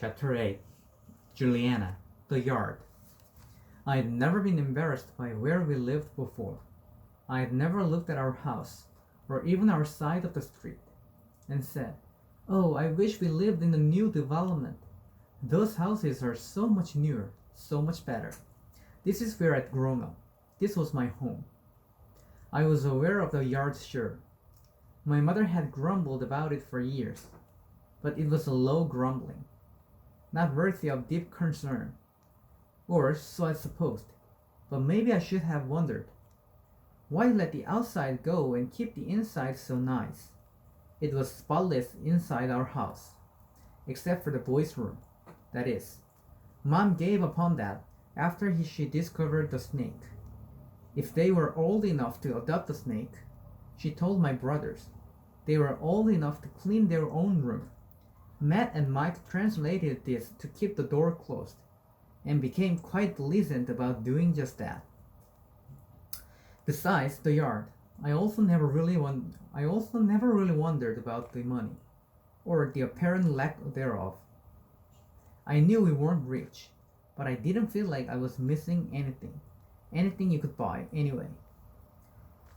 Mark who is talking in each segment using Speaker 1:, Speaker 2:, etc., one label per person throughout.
Speaker 1: Chapter 8. Juliana The Yard. I had never been embarrassed by where we lived before. I had never looked at our house, or even our side of the street, and said, "Oh, I wish we lived in the new development. Those houses are so much newer, so much better. This is where I'd grown up. This was my home." I was aware of the yard, sure. My mother had grumbled about it for years, but it was a low grumbling, not worthy of deep concern. Or so I supposed, but maybe I should have wondered. Why let the outside go and keep the inside so nice? It was spotless inside our house, except for the boys' room. That is, Mom gave up on that after she discovered the snake. If they were old enough to adopt the snake, she told my brothers, they were old enough to clean their own room. Matt and Mike translated this to keep the door closed, and became quite pleasant about doing just that. Besides the yard, I also never really wondered about the money, or the apparent lack thereof. I knew we weren't rich, but I didn't feel like I was missing anything you could buy anyway.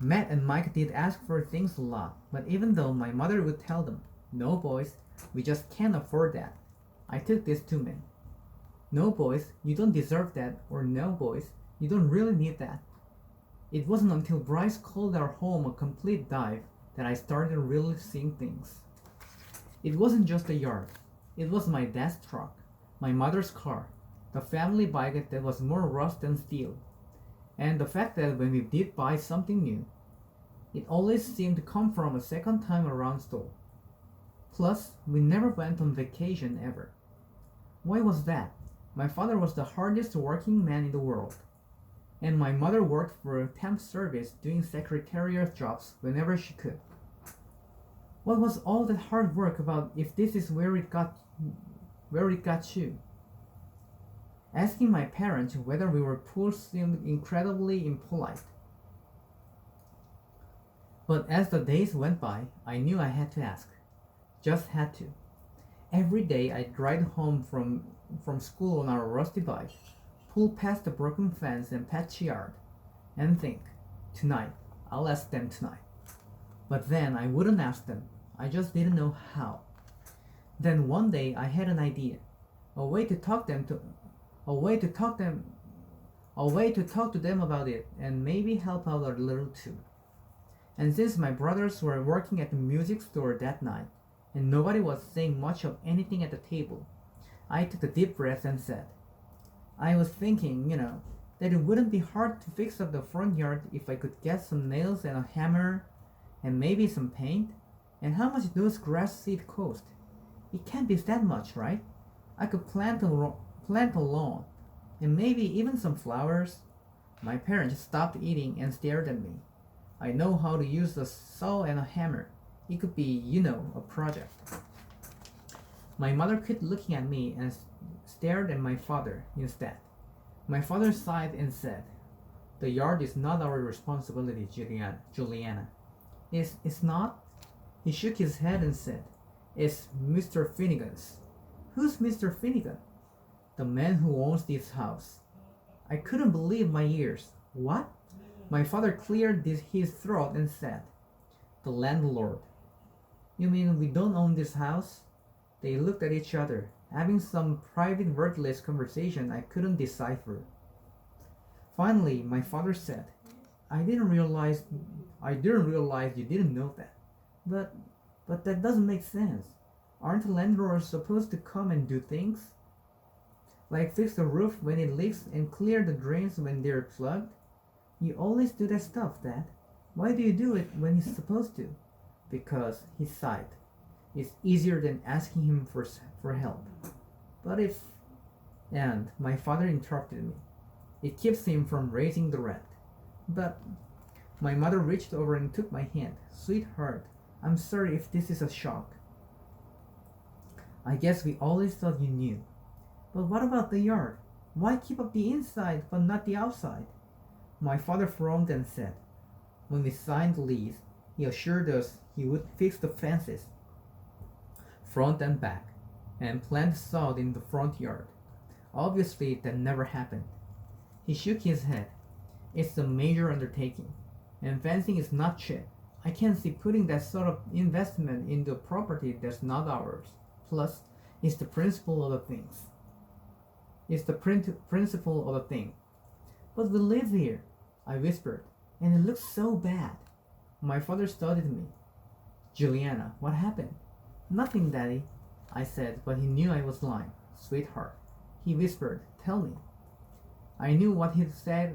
Speaker 1: Matt and Mike did ask for things a lot, but even though my mother would tell them, "No, boys, we just can't afford that," I took this to mean, "No, boys, you don't deserve that," or "No, boys, you don't really need that." It wasn't until Bryce called our home a complete dive that I started really seeing things. It wasn't just a yard. It was my dad's truck, my mother's car, the family bike that was more rust than steel, and the fact that when we did buy something new, it always seemed to come from a second time around store. Plus, we never went on vacation ever. Why was that? My father was the hardest working man in the world, and my mother worked for a temp service doing secretarial jobs whenever she could. What was all that hard work about if this is where it got you? Asking my parents whether we were poor seemed incredibly impolite. But as the days went by, I knew I had to ask. Just had to. Every day I'd ride home from school on our rusty bike, pull past the broken fence and patch yard, and think, tonight, I'll ask them tonight. But then I wouldn't ask them. I just didn't know how. Then one day I had an idea, a way to talk to them about it, and maybe help out a little too. And since my brothers were working at the music store that night, and nobody was saying much of anything at the table, I took a deep breath and said, "I was thinking, that it wouldn't be hard to fix up the front yard if I could get some nails and a hammer, and maybe some paint, and how much those grass seed cost. It can't be that much, right? I could plant a lawn, and maybe even some flowers." My parents stopped eating and stared at me. "I know how to use a saw and a hammer. It could be, a project." My mother quit looking at me and stared at my father instead. My father sighed and said, "The yard is not our responsibility, Juliana." It's not?" He shook his head and said, "It's Mr. Finnegan's." "Who's Mr. Finnegan?" "The man who owns this house." I couldn't believe my ears. "What?" My father cleared his throat and said, "The landlord." "You mean we don't own this house?" They looked at each other, having some private wordless conversation I couldn't decipher. Finally, my father said, I didn't realize you didn't know that. But that doesn't make sense. Aren't landlords supposed to come and do things? Like fix the roof when it leaks and clear the drains when they're plugged? You always do that stuff, Dad. Why do you do it when he's supposed to?" "Because," he sighed, "it's easier than asking him for help. But if..." And my father interrupted me. "It keeps him from raising the rent." "But..." My mother reached over and took my hand. "Sweetheart, I'm sorry if this is a shock. I guess we always thought you knew. But what about the yard? Why keep up the inside but not the outside?" My father frowned and said, "When we signed the lease, he assured us he would fix the fences, front and back. and plant sod in the front yard. Obviously, that never happened. He shook his head. It's a major undertaking, and fencing is not cheap. I can't see putting that sort of investment into a property that's not ours. Plus, it's the principle of the things. It's the principle of the thing. But we live here, I whispered, and it looks so bad. My father studied me. Juliana, what happened? Nothing, Daddy, I said, but he knew I was lying. Sweetheart, he whispered, tell me. I knew what he'd say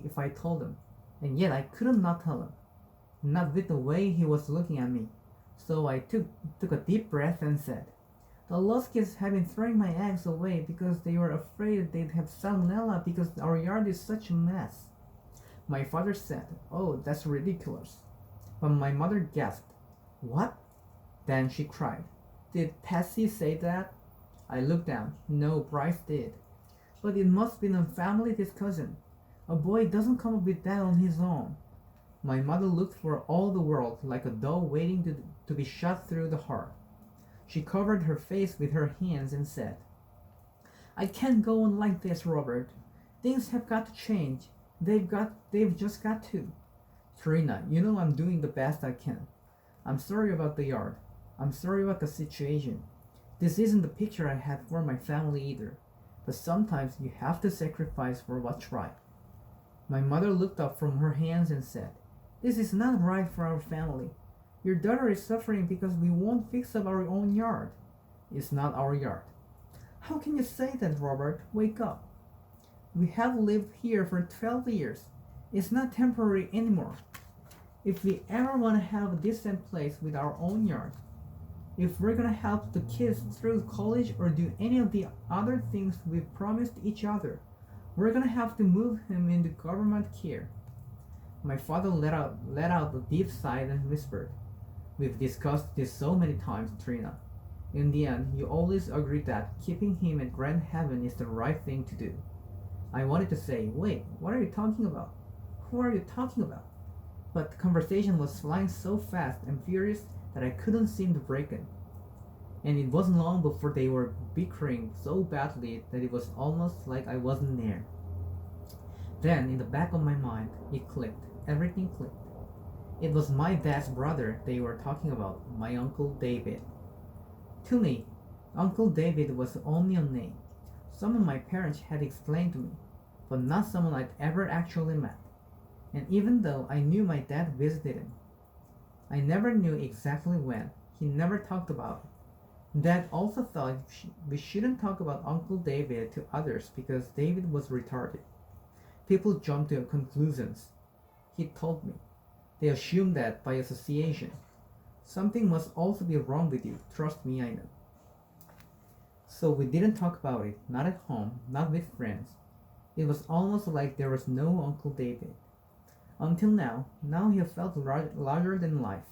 Speaker 1: if I told him, and yet I couldn't not tell him. Not with the way he was looking at me. So I took a deep breath and said, the lost kids have been throwing my eggs away because they were afraid they'd have salmonella because our yard is such a mess. My father said, oh, that's ridiculous. But my mother gasped, what? Then she cried, did Patsy say that? I looked down. No, Bryce did. But it must be a family discussion. A boy doesn't come up with that on his own. My mother looked for all the world like a doll waiting to be shot through the heart. She covered her face with her hands and said, I can't go on like this, Robert. Things have got to change. They've just got to. Trina, you know I'm doing the best I can. I'm sorry about the yard. I'm sorry about the situation. This isn't the picture I had for my family either. But sometimes you have to sacrifice for what's right. My mother looked up from her hands and said, this is not right for our family. Your daughter is suffering because we won't fix up our own yard. It's not our yard. How can you say that, Robert? Wake up. We have lived here for 12 years. It's not temporary anymore. If we ever want to have a decent place with our own yard, if we're gonna help the kids through college or do any of the other things we've promised each other, we're gonna have to move him into government care. My father let out a deep sigh and whispered, we've discussed this so many times, Trina. In the end, you always agreed that keeping him at Grand Haven is the right thing to do. I wanted to say, wait, what are you talking about? Who are you talking about? But the conversation was flying so fast and furious that I couldn't seem to break it. And it wasn't long before they were bickering so badly that it was almost like I wasn't there. Then, in the back of my mind, it clicked. Everything clicked. It was my dad's brother they were talking about, my Uncle David. To me, Uncle David was only a name. Someone my parents had explained to me, but not someone I'd ever actually met. And even though I knew my dad visited him, I never knew exactly when. He never talked about it. Dad also thought we shouldn't talk about Uncle David to others because David was retarded. People jumped to conclusions. He told me. They assumed that by association. Something must also be wrong with you. Trust me, I know. So we didn't talk about it, not at home, not with friends. It was almost like there was no Uncle David. Until now he felt larger than life,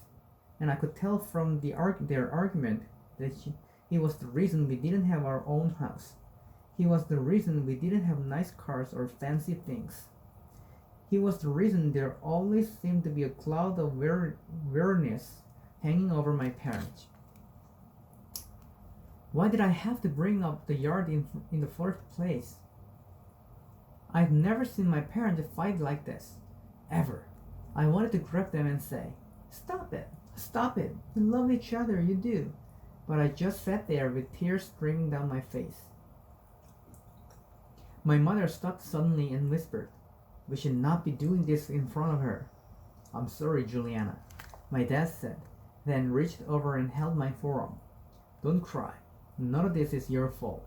Speaker 1: and I could tell from their argument that he was the reason we didn't have our own house. He was the reason we didn't have nice cars or fancy things. He was the reason there always seemed to be a cloud of weariness hanging over my parents. Why did I have to bring up the yard in the first place? I've never seen my parents fight like this. Ever. I wanted to grab them and say, stop it, stop it, we love each other, you do. But I just sat there with tears streaming down my face. My mother stopped suddenly and whispered, we should not be doing this in front of her. I'm sorry, Juliana, my dad said, then reached over and held my forearm. Don't cry. None of this is your fault.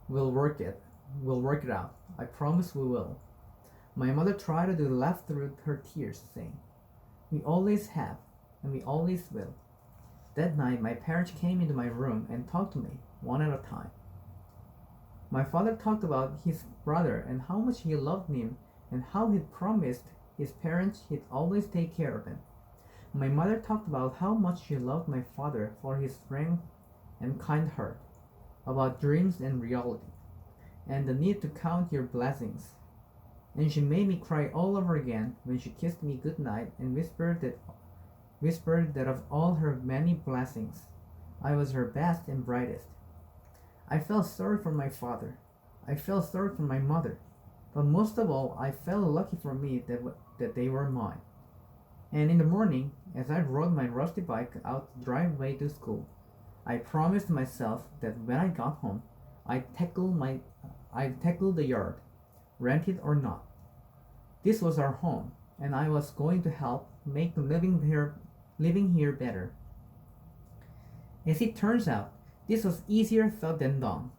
Speaker 1: We'll work it out. I promise we will. My mother tried to laugh through her tears, saying, we always have, and we always will. That night, my parents came into my room and talked to me, one at a time. My father talked about his brother and how much he loved him and how he'd promised his parents he'd always take care of him. My mother talked about how much she loved my father for his strength and kind heart, about dreams and reality, and the need to count your blessings. And she made me cry all over again when she kissed me goodnight and whispered that of all her many blessings, I was her best and brightest. I felt sorry for my father. I felt sorry for my mother. But most of all, I felt lucky for me that they were mine. And in the morning, as I rode my rusty bike out the driveway to school, I promised myself that when I got home, I'd tackle the yard, rented or not. This was our home, and I was going to help make living here better. As it turns out, this was easier said than done.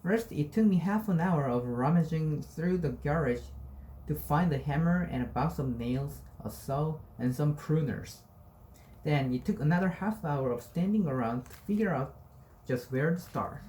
Speaker 1: First, it took me half an hour of rummaging through the garage to find a hammer and a box of nails, a saw, and some pruners. Then it took another half hour of standing around to figure out just where to start.